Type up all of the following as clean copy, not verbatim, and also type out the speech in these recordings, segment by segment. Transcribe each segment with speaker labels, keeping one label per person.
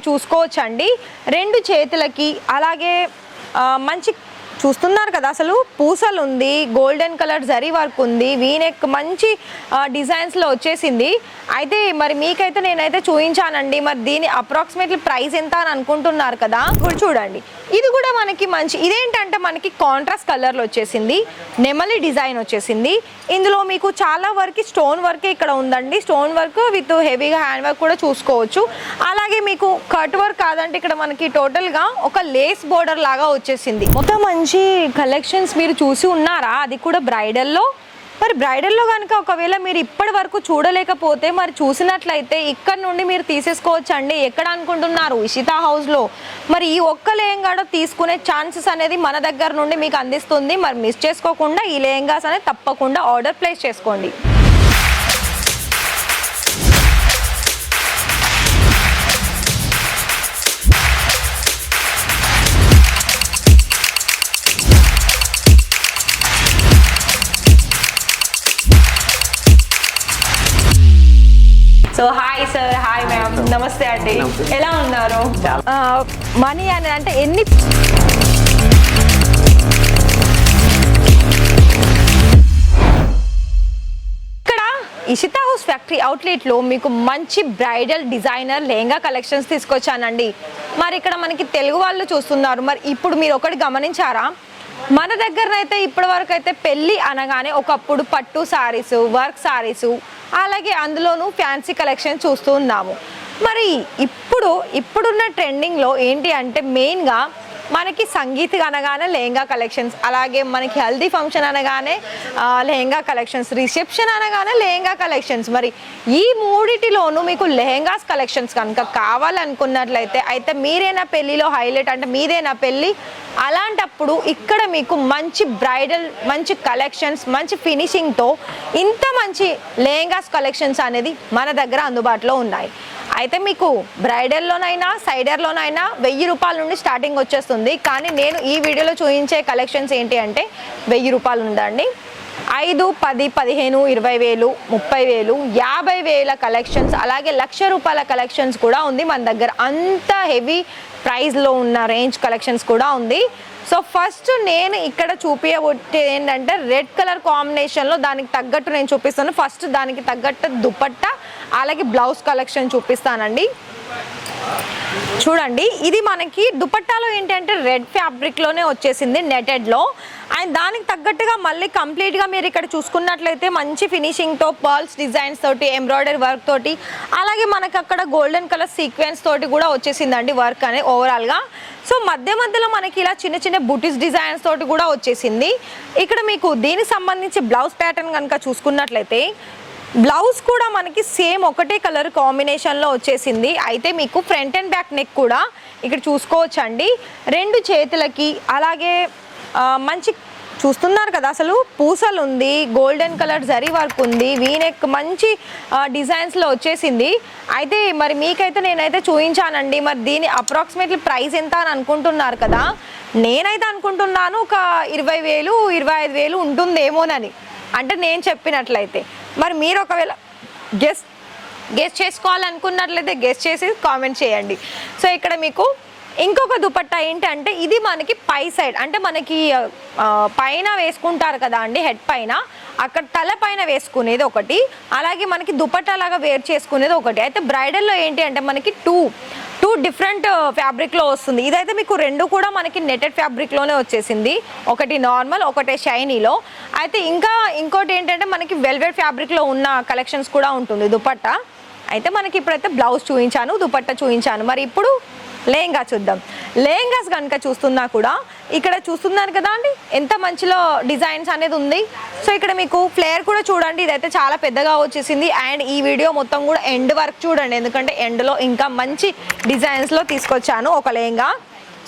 Speaker 1: చూసుకోవచ్చండి 2 చేతులకి అలాగే మంచి చూస్తున్నారు కదా అసలు పూసలు ఉంది, గోల్డెన్ కలర్ జరీ వర్క్ ఉంది, వీనెక్ మంచి డిజైన్స్లో వచ్చేసింది. అయితే మరి మీకైతే నేనైతే చూపించానండి. మరి దీని అప్రాక్సిమేట్లీ ప్రైస్ ఎంత అని అనుకుంటున్నారు కదా, ఇప్పుడు చూడండి. ఇది కూడా మనకి మంచి ఇదేంటంటే మనకి కాంట్రాస్ట్ కలర్లో వచ్చేసింది, నెమలి డిజైన్ వచ్చేసింది. ఇందులో మీకు చాలా వరకు స్టోన్ వర్కే ఇక్కడ ఉందండి. స్టోన్ వర్క్ విత్ హెవీగా హ్యాండ్ వర్క్ కూడా చూసుకోవచ్చు. అలాగే మీకు కట్ వర్క్ కాదంటే ఇక్కడ మనకి టోటల్గా ఒక లేస్ బోర్డర్ లాగా వచ్చేసింది. మొత్తం మంచి కలెక్షన్స్ మీరు చూసి ఉన్నారా, అది కూడా బ్రైడల్లో. మరి బ్రైడల్లో కనుక ఒకవేళ మీరు ఇప్పటి వరకు చూడలేకపోతే మరి చూసినట్లయితే ఇక్కడ నుండి మీరు తీసేసుకోవచ్చు అండి. ఎక్కడ అనుకుంటున్నారు? ఇషితా హౌస్లో. మరి ఈ ఒక్క లెహంగా తీసుకునే ఛాన్సెస్ అనేది మన దగ్గర నుండి మీకు అందిస్తుంది. మరి మిస్ చేసుకోకుండా ఈ లెహంగాస్ అనేది తప్పకుండా ఆర్డర్ ప్లేస్ చేసుకోండి. So hi sir, hi ma'am, నమస్తే అండి. ఎలా ఉన్నారు? మనీ అని అంటే ఎన్ని ఇక్కడ ఇషితా హౌస్ ఫ్యాక్టరీ అవుట్లెట్లో మీకు మంచి బ్రైడల్ డిజైనర్ లెహంగా కలెక్షన్స్ తీసుకొచ్చానండి. మరి ఇక్కడ మనకి తెలుగు వాళ్ళు చూస్తున్నారు. మరి ఇప్పుడు మీరు ఒకటి గమనించారా, మన దగ్గరనైతే ఇప్పటి వరకు అయితే పెళ్ళి అనగానే ఒకప్పుడు పట్టు సారీసు, వర్క్ సారీసు, అలాగే అందులోనూ ఫ్యాన్సీ కలెక్షన్ చూస్తూ ఉన్నాము. మరి ఇప్పుడున్న ట్రెండింగ్లో ఏంటి అంటే మెయిన్గా మనకి సంగీత్ అనగానే లెహంగా కలెక్షన్స్, అలాగే మనకి హల్దీ ఫంక్షన్ అనగానే లెహంగా కలెక్షన్స్, రిసెప్షన్ అనగానే లెహంగా కలెక్షన్స్. మరి ఈ మూడిటిలోనూ మీకు లెహంగాస్ కలెక్షన్స్ కనుక కావాలనుకున్నట్లయితే అయితే మీరేనా పెళ్ళిలో హైలైట్ అంటే మీదేనా పెళ్ళి, అలాంటప్పుడు ఇక్కడ మీకు మంచి బ్రైడల్ మంచి కలెక్షన్స్ మంచి ఫినిషింగ్తో ఇంత మంచి లెహంగాస్ కలెక్షన్స్ అనేది మన దగ్గర అందుబాటులో ఉన్నాయి. అయితే మీకు బ్రైడల్లోనైనా సైడర్లోనైనా 1000 రూపాయల నుండి స్టార్టింగ్ వచ్చేస్తుంది. కానీ నేను ఈ వీడియోలో చూపించే కలెక్షన్స్ ఏంటి అంటే 1000 రూపాయలు ఉందండి. 5, 10, 15, 20,000, 30,000, 50,000 కలెక్షన్స్, అలాగే 1,00,000 రూపాయల కలెక్షన్స్ కూడా ఉంది మన దగ్గర. అంత హెవీ ప్రైస్లో ఉన్న రేంజ్ కలెక్షన్స్ కూడా ఉంది. సో ఫస్ట్ నేను ఇక్కడ చూపించబోయేది ఏంటంటే రెడ్ కలర్ కాంబినేషన్లో దానికి తగ్గట్టు నేను చూపిస్తాను. ఫస్ట్ దానికి తగ్గట్టు దుపట్టా అలాగే బ్లౌజ్ కలెక్షన్ చూపిస్తానండి. చూడండి, ఇది మనకి దుపట్టాలో ఏంటంటే రెడ్ ఫ్యాబ్రిక్లోనే వచ్చేసింది, నెటెడ్లో. అండ్ దానికి తగ్గట్టుగా మళ్ళీ కంప్లీట్గా మీరు ఇక్కడ చూసుకున్నట్లయితే మంచి ఫినిషింగ్తో పర్ల్స్ డిజైన్స్ తోటి, ఎంబ్రాయిడరీ వర్క్ తోటి, అలాగే మనకు అక్కడ గోల్డెన్ కలర్ సీక్వెన్స్ తోటి కూడా వచ్చేసిందండి వర్క్ అనేది ఓవరాల్గా. సో మధ్యలో మనకి ఇలా చిన్న చిన్న బుటీస్ డిజైన్స్ తోటి కూడా వచ్చేసింది. ఇక్కడ మీకు దీనికి సంబంధించి బ్లౌజ్ ప్యాటర్న్ కనుక చూసుకున్నట్లయితే బ్లౌజ్ కూడా మనకి సేమ్ ఒకటే కలర్ కాంబినేషన్లో వచ్చేసింది. అయితే మీకు ఫ్రంట్ అండ్ బ్యాక్ నెక్ కూడా ఇక్కడ చూసుకోవచ్చు అండి. 2 చేతులకి అలాగే మంచి చూస్తున్నారు కదా అసలు పూసలు ఉంది, గోల్డెన్ కలర్ జరీ వర్క్ ఉంది, వీనెక్ మంచి డిజైన్స్లో వచ్చేసింది. అయితే మరి మీకైతే నేనైతే చూపించానండి. మరి దీని అప్రాక్సిమేట్లీ ప్రైస్ ఎంత అని అనుకుంటున్నారు కదా, నేనైతే అనుకుంటున్నాను ఒక 20,000, 25,000 ఉంటుందేమోనని, అంటే నేను చెప్పినట్లయితే. మరి మీరు ఒకవేళ గెస్ చేసుకోవాలనుకున్నట్లయితే గెస్ చేసి కామెంట్ చేయండి. సో ఇక్కడ మీకు ఇంకొక దుపట్టా ఏంటంటే ఇది మనకి పై సైడ్ అంటే మనకి పైన వేసుకుంటారు కదా అండి, హెడ్ పైన అక్కడ తల పైన వేసుకునేది ఒకటి, అలాగే మనకి దుపట్టా లాగా వేర్ చేసుకునేది ఒకటి. అయితే బ్రైడల్లో ఏంటి అంటే మనకి టూ డిఫరెంట్ ఫ్యాబ్రిక్లో వస్తుంది. ఇదైతే మీకు 2 కూడా మనకి నెటెడ్ ఫ్యాబ్రిక్లోనే వచ్చేసింది, ఒకటి నార్మల్ ఒకటే షైనీలో. అయితే ఇంకోటి ఏంటంటే మనకి వెల్వెట్ ఫ్యాబ్రిక్లో ఉన్న కలెక్షన్స్ కూడా ఉంటుంది దుపట్టా. అయితే మనకి ఇప్పుడైతే బ్లౌజ్ చూపించాను, దుపట్టా చూపించాను. మరి ఇప్పుడు లెహంగా చూద్దాం. లెహంగాస్ కనుక చూస్తున్నా కూడా ఇక్కడ చూస్తున్నారు కదా అండి ఎంత మంచిలో డిజైన్స్ అనేది ఉంది. సో ఇక్కడ మీకు ఫ్లేర్ కూడా చూడండి, ఇదైతే చాలా పెద్దగా వచ్చేసింది. అండ్ ఈ వీడియో మొత్తం కూడా ఎండ్ వరకు చూడండి, ఎందుకంటే ఎండ్లో ఇంకా మంచి డిజైన్స్లో తీసుకొచ్చాను ఒక లెహంగా.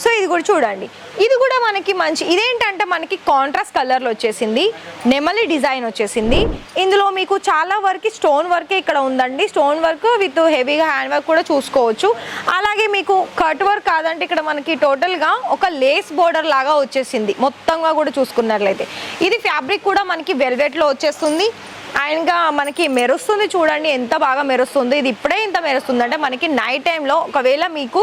Speaker 1: సో ఇది కూడా చూడండి, ఇది కూడా మనకి మంచి ఇదేంటంటే మనకి కాంట్రాస్ట్ కలర్లో వచ్చేసింది, నెమలి డిజైన్ వచ్చేసింది. ఇందులో మీకు చాలా వరకు స్టోన్ వర్కే ఇక్కడ ఉందండి, స్టోన్ వర్క్ విత్ హెవీగా హ్యాండ్ వర్క్ కూడా చూసుకోవచ్చు. అలాగే మీకు కట్ వర్క్ కాదంటే ఇక్కడ మనకి టోటల్గా ఒక లేస్ బోర్డర్ లాగా వచ్చేసింది మొత్తంగా కూడా చూసుకున్నట్లయితే. ఇది ఫ్యాబ్రిక్ కూడా మనకి వెల్వెట్లో వచ్చేస్తుంది. అండ్గా మనకి మెరుస్తుంది చూడండి, ఎంత బాగా మెరుస్తుంది. ఇది ఇప్పుడే ఇంత మెరుస్తుంది అంటే మనకి నైట్ టైంలో ఒకవేళ మీకు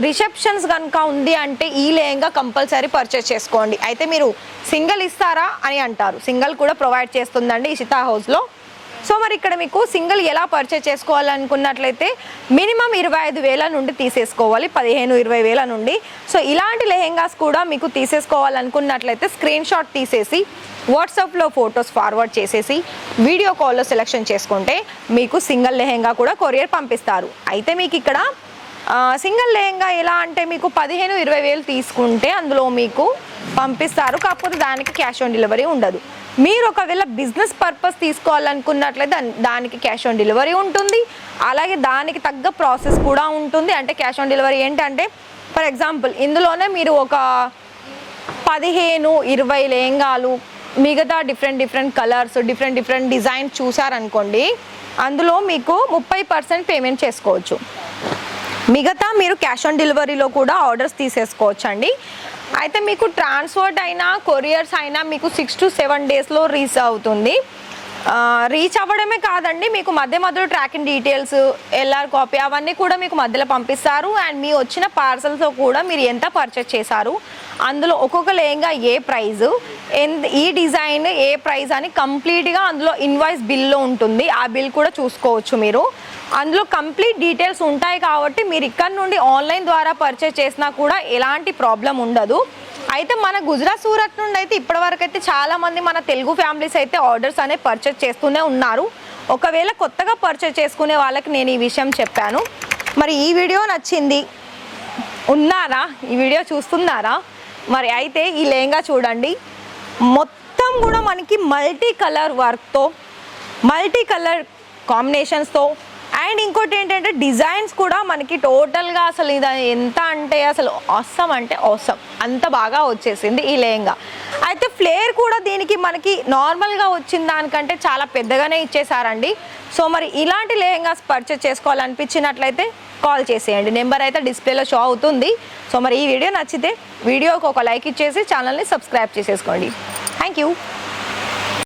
Speaker 1: రిసెప్షన్స్ కనుక ఉంది అంటే ఈ లెహంగా కంపల్సరీ పర్చేస్ చేసుకోండి. అయితే మీరు సింగిల్ ఇస్తారా అని అంటారు, సింగిల్ కూడా ప్రొవైడ్ చేస్తుందండి ఇషితా హౌస్లో. సో మరి ఇక్కడ మీకు సింగిల్ ఎలా పర్చేస్ చేసుకోవాలనుకున్నట్లయితే మినిమం 25,000 నుండి తీసేసుకోవాలి, 15-20,000 నుండి. సో ఇలాంటి లెహెంగాస్ కూడా మీకు తీసేసుకోవాలనుకున్నట్లయితే స్క్రీన్ షాట్ తీసేసి వాట్సాప్లో ఫొటోస్ ఫార్వర్డ్ చేసేసి వీడియో కాల్లో సెలెక్షన్ చేసుకుంటే మీకు సింగిల్ లెహెంగా కూడా కొరియర్ పంపిస్తారు. అయితే మీకు ఇక్కడ సింగిల్ లెహెంగా ఎలా అంటే మీకు 15-20,000 తీసుకుంటే అందులో మీకు పంపిస్తారు, కాకపోతే దానికి క్యాష్ ఆన్ డెలివరీ ఉండదు. మీరు ఒకవేళ బిజినెస్ పర్పస్ తీసుకోవాలనుకున్నట్లయితే దానికి క్యాష్ ఆన్ డెలివరీ ఉంటుంది, అలాగే దానికి తగ్గ ప్రాసెస్ కూడా ఉంటుంది. అంటే క్యాష్ ఆన్ డెలివరీ ఏంటంటే ఫర్ ఎగ్జాంపుల్ ఇందులోనే మీరు ఒక 15-20 లెహంగాలు మిగతా డిఫరెంట్ కలర్స్ డిఫరెంట్ డిజైన్స్ చూసారనుకోండి, అందులో మీకు 30% పేమెంట్ చేసుకోవచ్చు. మిగతా మీరు క్యాష్ ఆన్ డెలివరీలో కూడా ఆర్డర్స్ తీసేసుకోవచ్చు అండి. అయితే మీకు ట్రాన్స్పోర్ట్ అయినా కొరియర్స్ అయినా మీకు 6 to 7 డేస్లో రీచ్ అవుతుంది. రీచ్ అవ్వడమే కాదండి, మీకు మధ్యలో ట్రాకింగ్ డీటెయిల్స్, ఎల్ఆర్ కాపీ అవన్నీ కూడా మీకు మధ్యలో పంపిస్తారు. అండ్ మీ వచ్చిన పార్సల్స్తో కూడా మీరు ఎంత పర్చేస్ చేశారు, అందులో ఒక్కొక్క లెహంగా ఏ ప్రైజు, ఈ డిజైన్ ఏ ప్రైస్ అని కంప్లీట్గా అందులో ఇన్వాయిస్ బిల్లో ఉంటుంది. ఆ బిల్ కూడా చూసుకోవచ్చు మీరు, అందులో కంప్లీట్ డీటెయిల్స్ ఉంటాయి. కాబట్టి మీరు ఇక్కడ నుండి ఆన్లైన్ ద్వారా పర్చేస్ చేసినా కూడా ఎలాంటి ప్రాబ్లం ఉండదు. అయితే మన గుజరాత్ సూరత్ నుండి అయితే ఇప్పటివరకు అయితే చాలామంది మన తెలుగు ఫ్యామిలీస్ అయితే ఆర్డర్స్ అనేవి పర్చేస్ చేస్తూనే ఉన్నారు. ఒకవేళ కొత్తగా పర్చేస్ చేసుకునే వాళ్ళకి నేను ఈ విషయం చెప్పాను. మరి ఈ వీడియో నచ్చింది ఉన్నారా, ఈ వీడియో చూస్తున్నారా? మరి అయితే ఈ లెహంగా చూడండి, మొత్తం కూడా మనకి మల్టీ కలర్ వర్క్తో, మల్టీ కలర్ కాంబినేషన్స్తో, అండ్ ఇంకోటి ఏంటంటే డిజైన్స్ కూడా మనకి టోటల్గా అసలు ఇది ఎంత అంటే అసలు అవసరం అంటే అవసరం అంత బాగా వచ్చేసింది ఈ లెహంగా. అయితే ఫ్లేర్ కూడా దీనికి మనకి నార్మల్గా వచ్చిన దానికంటే చాలా పెద్దగానే ఇచ్చేసారండి. సో మరి ఇలాంటి లెహంగాస్ పర్చేస్ చేసుకోవాలనిపించినట్లయితే కాల్ చేసేయండి, నెంబర్ అయితే డిస్ప్లేలో షో అవుతుంది. సో మరి ఈ వీడియో నచ్చితే వీడియోకి ఒక లైక్ ఇచ్చేసి ఛానల్ని సబ్స్క్రైబ్ చేసేసుకోండి. Thank you.